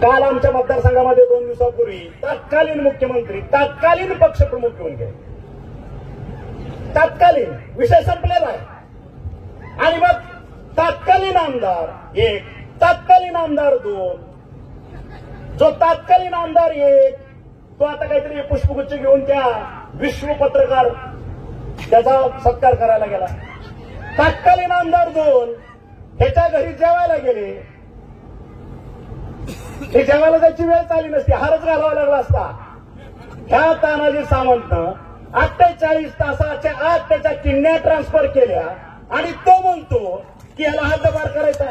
काल आमच्या मतदारसंघामध्ये 2 दिवसापूर्वी तत्कालीन मुख्यमंत्री तत्कालीन पक्षप्रमुख घेऊन गेले. तत्कालीन विषय संपलेला आहे. आणि मग तत्कालीन आमदार 1, तत्कालीन आमदार 2, जो तत्कालीन आमदार 1 तो आता काहीतरी पुष्पगुच्छ घेऊन त्या विश्व पत्रकार त्याचा सत्कार करायला गेला. तत्कालीन आमदार 2 ह्याच्या घरी जेवायला गेले. हे जेवायला जायची वेळ चालली नसती, हारच घालावा लागला असता. ह्या तानाजी सावंतनं 48 तासाच्या आत त्याच्या किडन्या ट्रान्सफर केल्या आणि तो म्हणतो की याला हद्दपार करायचा.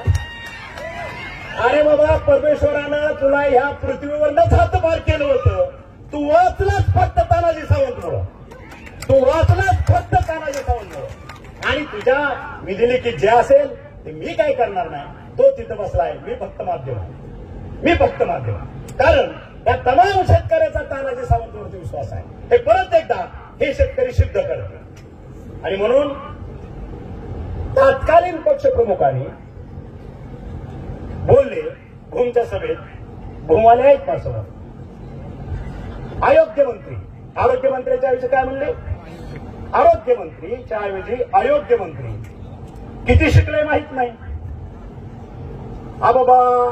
अरे बाबा, परमेश्वरानं तुला ह्या पृथ्वीवरनंच हद्दपार केलं होतं. तू वाचलाच फक्त तानाजी सावंतमुळं. तू वाचलाच फक्त तानाजी सावंतमुळं. आणि तुझ्या विधिलिखित जे असेल ते मी काय करणार नाही. तो तिथं बसलाय. मी फक्त माध्यम आहे. मी फक्त माध्यम आहे. कारण या तमाम शेतकऱ्याचा तानाजी सावंतवरती विश्वास आहे. हे परत एकदा हे शेतकरी सिद्ध करते. आणि म्हणून तत्कालीन पक्षप्रमुखांनी बोलले भूमच्या सभेत. भूमवाले आहेत माझ्यासमोर. आरोग्यमंत्री, आरोग्यमंत्र्याच्या ऐवजी काय म्हणले? आरोग्यमंत्रीच्या ऐवजी आरोग्य मंत्री. किती शिकले माहित नाही. बाबा,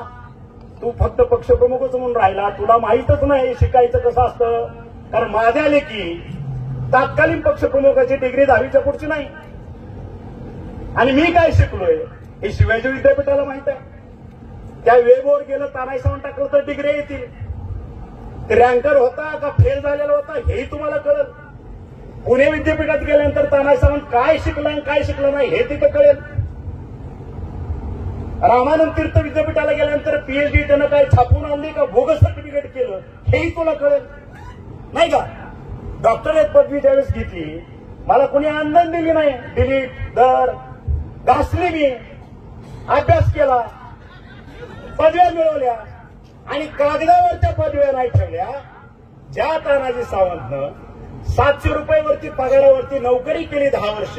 तू फक्त पक्षप्रमुखच म्हणून राहिला, तुला माहीतच नाही शिकायचं कसं असतं. कारण माझ्या लेखी तत्कालीन पक्षप्रमुखाची डिग्री 10वीच्या पुढची नाही. आणि मी काय शिकलोय हे शिवाजी विद्यापीठाला माहित आहे. त्या वेबवर गेलं, तानाजी सावंत टाकलं तर डिग्री येतील. रँकर होता का फेल झालेला होता हेही तुम्हाला कळेल. पुणे विद्यापीठात गेल्यानंतर तानाजी सावंत काय शिकला आणि काय शिकलं नाही हे तिथं कळेल. रामानंद तीर्थ विद्यापीठाला गेल्यानंतर पीएचडी त्यानं काय छापून आणली का बोगस सर्टिफिकेट केलं हेही तुला कळेल. नाही का? डॉक्टरेट पदवी ज्यावेळेस घेतली मला कोणी आनंद दिली नाही. डिलीट दर घासली मी, अभ्यास केला, पदव्या मिळवल्या आणि कागदावरच्या पदव्या नाही ठेवल्या. ज्या तानाजी सावंतनं 700 रुपयावरती पगारावरती नोकरी केली 10 वर्ष,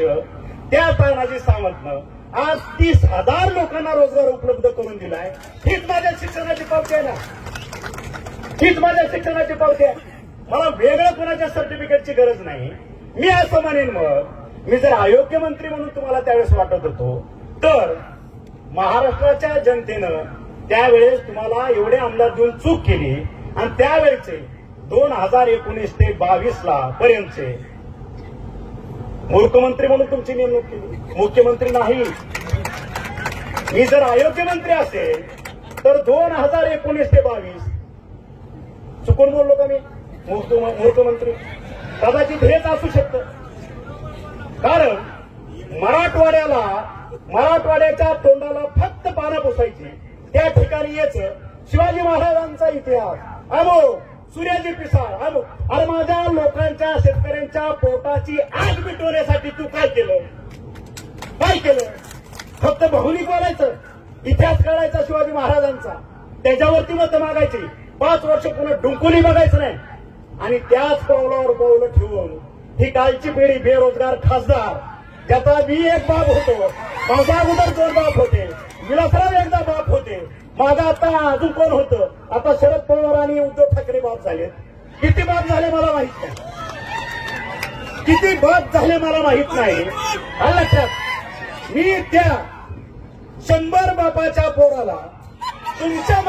त्या तानाजी सावंतनं आज 30,000 लोकांना रोजगार उपलब्ध करून दिलाय. हीच माझ्या शिक्षणाची पावती आहे ना. हीच माझ्या शिक्षणाची पावती आहे. मला वेगळं कोणाच्या सर्टिफिकेटची गरज नाही. मी असं म्हणेन, मग मी जर आरोग्य मंत्री म्हणून तुम्हाला त्यावेळेस वाटत होतो तर महाराष्ट्राच्या जनतेनं त्यावेळेस तुम्हाला एवढे आमदार देऊन चूक केली. आणि त्यावेळेचे 2019 ते 22 पर्यंतचे मुख्यमंत्री म्हणून तुमची नेमणूक केली. मुख्यमंत्री नाही. मी जर आरोग्य मंत्री असेल तर 2019 ते 22 चुकून बोललो का मी? मुख्यमंत्री कदाचित हेच असू शकतं. कारण मराठवाड्याच्या तोंडाला फक्त पानं पुसायची. त्या ठिकाणी यायचं शिवाजी महाराजांचा इतिहास अमोघ, सूर्याजी पिसाळ अमोघ. अरे माझ्या लोकांच्या शेतकऱ्यांच्या पोटाची आग मिटवण्यासाठी तू काय केलं? काय केलं? फक्त बहुलिक बोलायचं, इतिहास कळायचा शिवाजी महाराजांचा, त्याच्यावरती मतं मागायची. 5 वर्ष पुन्हा डुंकुली बघायचं नाही. आणि त्याच पावलावर पावलं ठेवून ही कालची पिढी बेरोजगार खासदार, ज्याचा मी एक बाप होतो, माझा अगोदर 2 बाप होते, विलासराव एकदा बाप होते, माझा आता अजून कोण होतं? आता शरद पवार आणि उद्धव ठाकरे बाप झाले. किती बाप झाले मला माहित नाही. किती बाप झाले मला माहित नाही. लक्षात, मी त्या 100 बापाच्या पोराला तुमच्या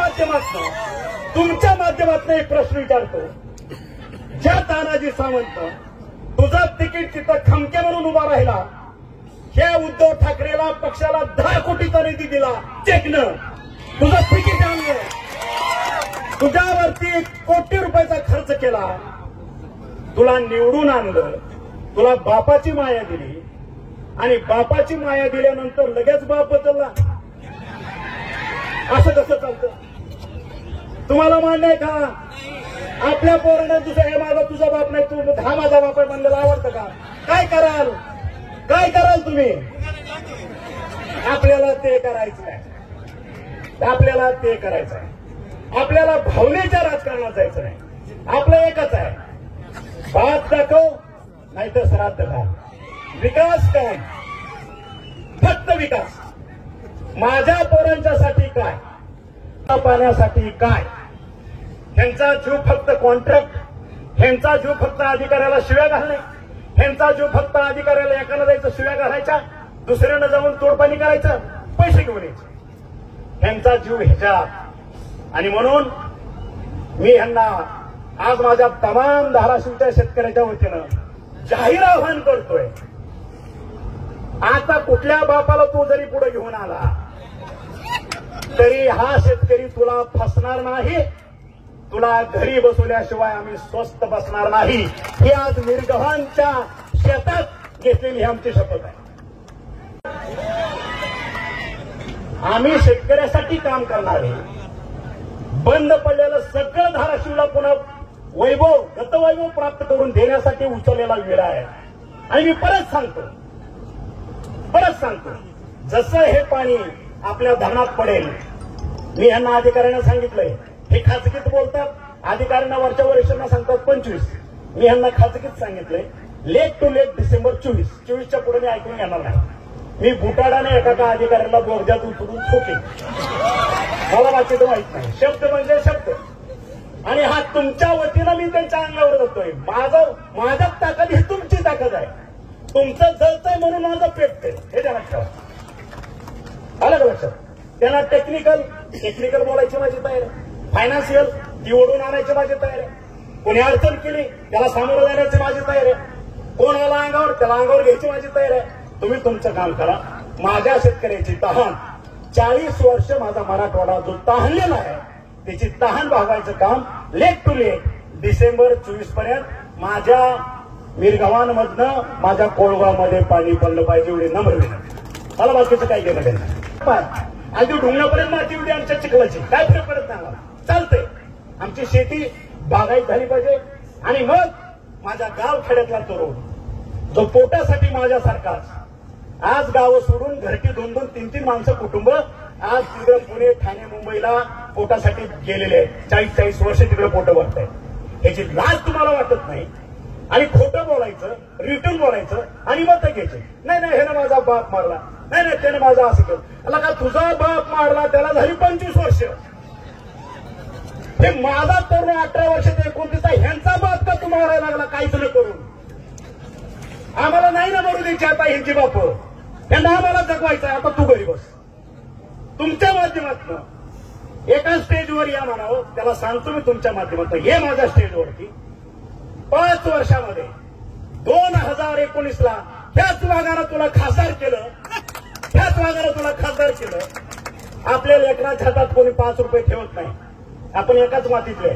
माध्यमातून एक प्रश्न विचारतो. ज्या तानाजी सावंत तुझं तिकीट तिथं खमके म्हणून उभा राहिला, ह्या उद्धव ठाकरेला पक्षाला 10 कोटीचा निधी दिला चेकनं, तुझं तिकीट आणलं, तुझ्यावरती 1 कोटी रुपयाचा खर्च केला, तुला निवडून आणलं, तुला बापाची माया दिली आणि बापाची माया दिल्यानंतर लगेच बाप बदलला. असं कसं चालतं? तुम्हाला मान्य आहे का? आपल्या पोराने दुसरा हे माझा तुझा बाप नाही, तू हा माझा बाप आहे म्हणलेला आवडतं का? काय कराल? काय कराल तुम्ही? आपल्याला ते करायचं आहे. आपल्याला ते करायचं आहे. आपल्याला भावनेच्या राजकारणात जायचं नाही. आपलं एकच आहे, भात दाखव नाही तर श्राद्ध खा. विकास काय? फक्त विकास. माझ्या पोरांच्यासाठी काय? पाण्यासाठी काय ह्यांचा जीव फक्त कॉन्ट्रॅक्ट, ह्यांचा जीव फक्त अधिकाऱ्याला शिव्या घालणे, ह्यांचा जीव फक्त अधिकाऱ्याला एकाला द्यायचं शिव्या घालायच्या, दुसऱ्यानं जाऊन तोडपाणी करायचं, पैसे घेऊन यायचे, ह्यांचा जीव ह्याच्यात. आणि म्हणून मी ह्यांना आज माझ्या तमाम धाराशिवच्या शेतकऱ्याच्या वतीनं जाहीर आवाहन करतोय, आता कुठल्या बापाला तू जरी पुढे घेऊन आला तरी हा शेतकरी तुला फसणार नाही, तुला घरी बसवल्याशिवाय आम्ही स्वस्त बसणार नाही. ही आज मिरगव्हाणच्या शेतात घेतलेली आमची शपथ आहे. आम्ही शेतकऱ्यासाठी काम करणारे, बंद पडलेलं सगळं धाराशिवला पुन्हा वैभव, गतवैभव प्राप्त करून देण्यासाठी उचललेला वेळा आहे. आणि मी परत सांगतो, जसं हे पाणी आपल्या धरणात पडेल, मी यांना अधिकाऱ्यांना सांगितलंय, हे खाजगीत बोलतात, अधिकाऱ्यांना वरच्या वरिष्ठांना सांगतात 25, मी यांना खाजगीत सांगितलंय लेट टू लेट डिसेंबर 24च्या पुढे मी ऐकून घेणार नाही. मी बुटाडाने एका अधिकाऱ्याला बोगद्यात उतरून ठोकेन, मला बाकीचं माहित नाही. शब्द म्हणजे शब्द, आणि हा तुमच्या वतीनं मी त्यांच्या अंगावर जातोय. माझ्यात ताकद ही तुमची ताकद आहे, तुमचं जळतंय म्हणून माझं पेटतंय, हे त्या लक्षात आलं का? लक्षात. त्यांना टेक्निकल बोलायची माझी तयारी आहे, फायनान्शियल ती ओढून आणायची माझी तयारी आहे, कोणी अडचण केली त्याला सामोरं जाण्याची माझी तयारी आहे, कोण आला अंगावर त्याला अंगावर घ्यायची माझी तयारी आहे. तुम्ही तुमचं काम करा. माझ्या शेतकऱ्याची तहान 40 वर्ष माझा मराठवाडा जो तहानलेला आहे त्याची तहान भागवायचं काम लेट टू लेट डिसेंबर 24 पर्यंत माझ्या मिरगावांमधनं माझ्या कोळगावमध्ये पाणी पडलं पाहिजे, एवढी नम्र विनंती. मला बाकीचं काही घेणं देणं नाही. अगदी ढुंगणापर्यंत माती उद्या आमच्या चिखलाची काय फरक पडत नाही, चालतंय. आमची शेती बागायत झाली पाहिजे. आणि मग माझ्या गाव खेड्यातला तरुण जो पोटासाठी माझ्यासारखाच आज गावं सोडून घरटी 2-2, 3-3 माणसं कुटुंब आज तिकडे पुणे, ठाणे, मुंबईला पोटासाठी गेलेले आहेत, 40-40 वर्ष तिकडे पोटं भरत आहेत. याची लाज तुम्हाला वाटत नाही. आणि खोटं बोलायचं, रिटर्न बोलायचं आणि मतं घ्यायचे. नाही ह्यानं माझा बाप मारला, नाही त्यानं माझा असं केलं. अला का तुझा बाप मारला त्याला झाली 25 वर्ष, हे माझा तरुण 18 वर्षाचा 29, ह्यांचा बाप का तुम्हाला लागला काहीच न करून? आम्हाला नाही ना मरू द्यायची आता ह्यांची बाप, त्यांना आम्हाला जगवायचं आहे. आता तू घरी बस. तुमच्या माध्यमातून एका स्टेजवर या म्हणावं, त्याला सांगतो मी तुमच्या माध्यमातून, हे माझ्या स्टेजवरती 5 वर्षामध्ये 2019ला ह्याच वागानं तुला खासदार केलं, आपल्या लेकराच्या हातात कोणी 5 रुपये ठेवत नाही, आपण एकाच मातीतले.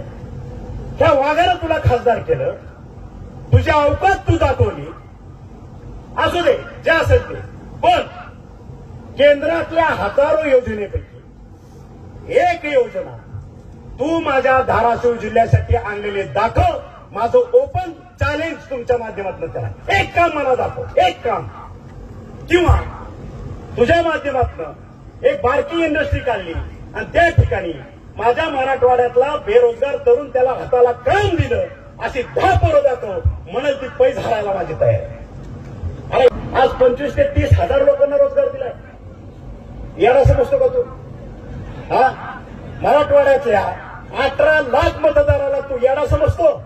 त्या वाघानं तुला खासदार केलं, तुझी अवकात तू दाखवली, असू दे जे असेल ते. पण केंद्रातल्या हजारो योजनेपैकी एक योजना तू माझ्या धाराशिव जिल्ह्यासाठी आणलेले दाखव. माझं ओपन चॅलेंज तुमच्या माध्यमातून करा. एक काम मला दाखव, एक काम. किंवा तुझ्या माध्यमातून एक बारकी इंडस्ट्री काढली आणि त्या ठिकाणी माझ्या मराठवाड्यातला बेरोजगार तरुण त्याला हाताला काम दिलं, अशी 10 पोरं दाखव, म्हणेल ती पैस हरायला माझी तयारी आहे. आज 25 ते 30 हजार लोकांना रोजगार दिलाय. याला समजतो का तू? हा, मराठवाड्यातल्या 18 लाख मतदाराला तू याला समजतो?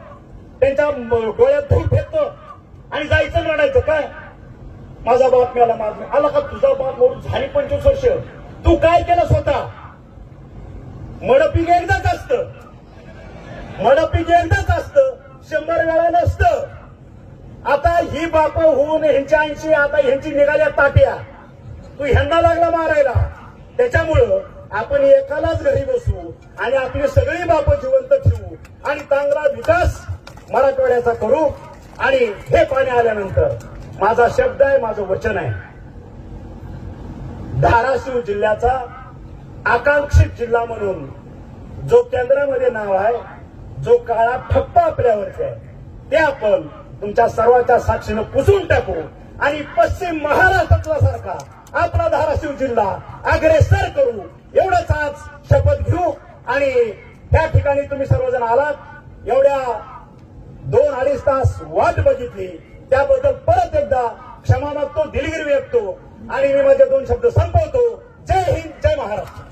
त्यांच्या डोळ्यात धूळ फेकतो आणि जायचं लढायचं काय? माझा बाप मेला, माझा आला का? तुझा बाप मरून झाली 25 वर्ष. तू काय केलं स्वतः? मडपीक एकदाच असतं, 100 वेळा नसतं. आता ही बाप होऊन ह्यांच्या 80, आता ह्यांची निघाल्या ताट्या, तू ह्यांना लागला मारायला. त्याच्यामुळं आपण एकालाच घरी बसू आणि आपली सगळी बाप जिवंत ठेवू आणि चांगला विकास मराठवाड्याचा करू. आणि हे पाणी आल्यानंतर माझा शब्द आहे, माझं वचन आहे, धाराशिव जिल्ह्याचा आकांक्षित जिल्हा म्हणून जो केंद्रामध्ये नाव आहे, जो काळा ठप्पा आपल्यावरती आहे, ते आपण तुमच्या सर्वांच्या साक्षीनं पुसून टाकू आणि पश्चिम महाराष्ट्रातला सारखा आपला धाराशिव जिल्हा अग्रेसर करू. एवढंच आज शपथ घेऊ. आणि त्या ठिकाणी तुम्ही सर्वजण आलात, एवढ्या 2-2.5 तास वाट बघितली, त्याबद्दल परत एकदा क्षमा मागतो, दिलगिरी व्यक्तो आणि मी माझे 2 शब्द संपवतो. जय हिंद, जय महाराष्ट्र.